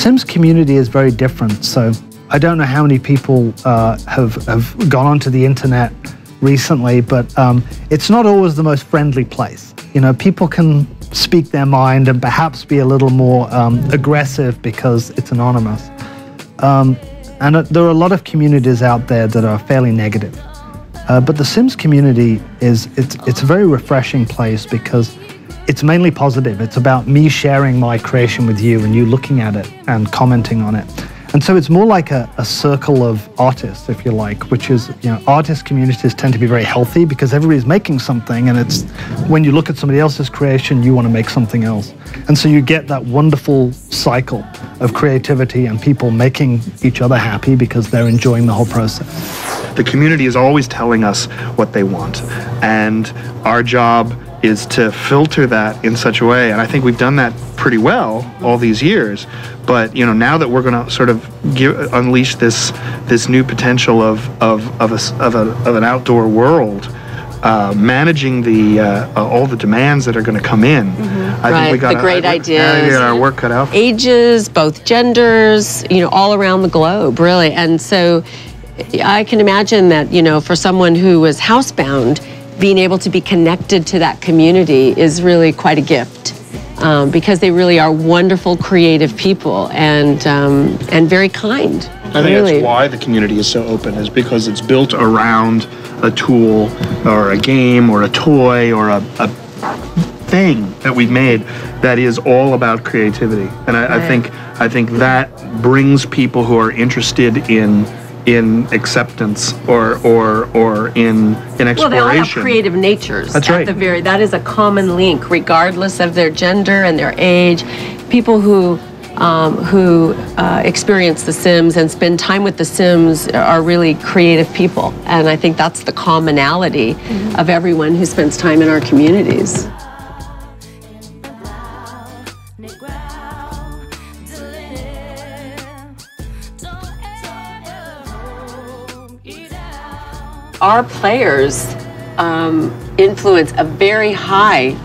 Sims community is very different. So I don't know how many people have gone onto the internet recently, but it's not always the most friendly place. You know, people can speak their mind and perhaps be a little more aggressive because it's anonymous. And there are a lot of communities out there that are fairly negative. But the Sims community it's a very refreshing place because it's mainly positive. It's about me sharing my creation with you and you looking at it and commenting on it. And so it's more like a circle of artists, if you like, which is, you know, artist communities tend to be very healthy because everybody's making something, and it's when you look at somebody else's creation, you want to make something else. And so you get that wonderful cycle of creativity and people making each other happy because they're enjoying the whole process. The community is always telling us what they want, and our job is to filter that in such a way, and I think we've done that pretty well all these years. But you know, now that we're going to sort of unleash this new potential of an outdoor world, managing all the demands that are going to come in, I think we got the great ideas, get our work cut out. Ages, both genders, you know, all around the globe, really. And so I can imagine that, you know, for someone who was housebound, being able to be connected to that community is really quite a gift, because they really are wonderful, creative people and very kind. I think that's why the community is so open, is because it's built around a tool or a game or a toy or a thing that we've made that is all about creativity. And I think that brings people who are interested in acceptance or in exploration. Well, they all have creative natures. That's right. That is a common link, regardless of their gender and their age. People who experience The Sims and spend time with The Sims are really creative people, and I think that's the commonality of everyone who spends time in our communities. Our players influence a very high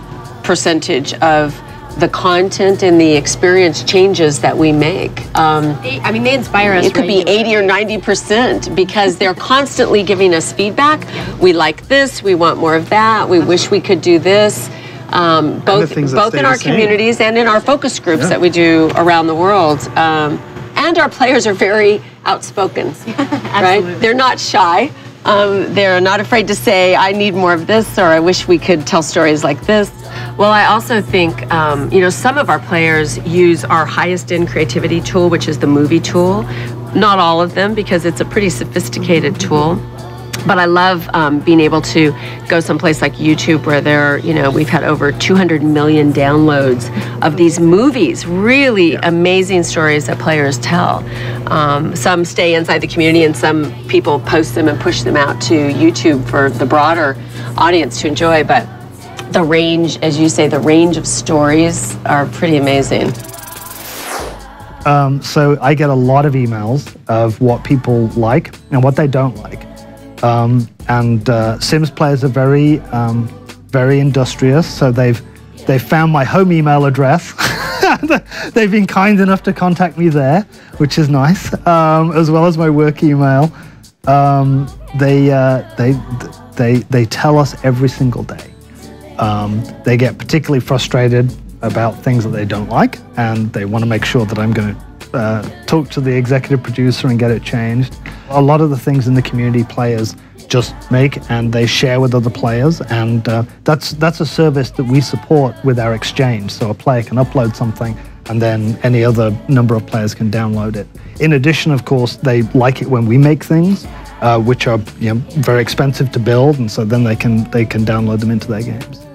percentage of the content and the experience changes that we make. I mean, they inspire us. It could be 80 or 90% because they're constantly giving us feedback. Yeah. We like this, we want more of that, we wish we could do this. Both in our communities and in our focus groups that we do around the world. And our players are very outspoken, right? They're not shy. They're not afraid to say, I need more of this, or I wish we could tell stories like this. Well, I also think, you know, some of our players use our highest end creativity tool, which is the movie tool. Not all of them, because it's a pretty sophisticated tool. But I love being able to go someplace like YouTube where we've had over 200 million downloads of these movies, really amazing stories that players tell. Some stay inside the community and some people post them and push them out to YouTube for the broader audience to enjoy. But the range, as you say, the range of stories are pretty amazing. So I get a lot of emails of what people like and what they don't like. Sims players are very, very industrious. So they've found my home email address. They've been kind enough to contact me there, which is nice, as well as my work email. They tell us every single day. They get particularly frustrated about things that they don't like, and they want to make sure that I'm going to talk to the executive producer and get it changed. A lot of the things in the community players just make and they share with other players, and that's a service that we support with our exchange. So a player can upload something and then any other number of players can download it. In addition, of course, they like it when we make things which are very expensive to build, and so then they can download them into their games.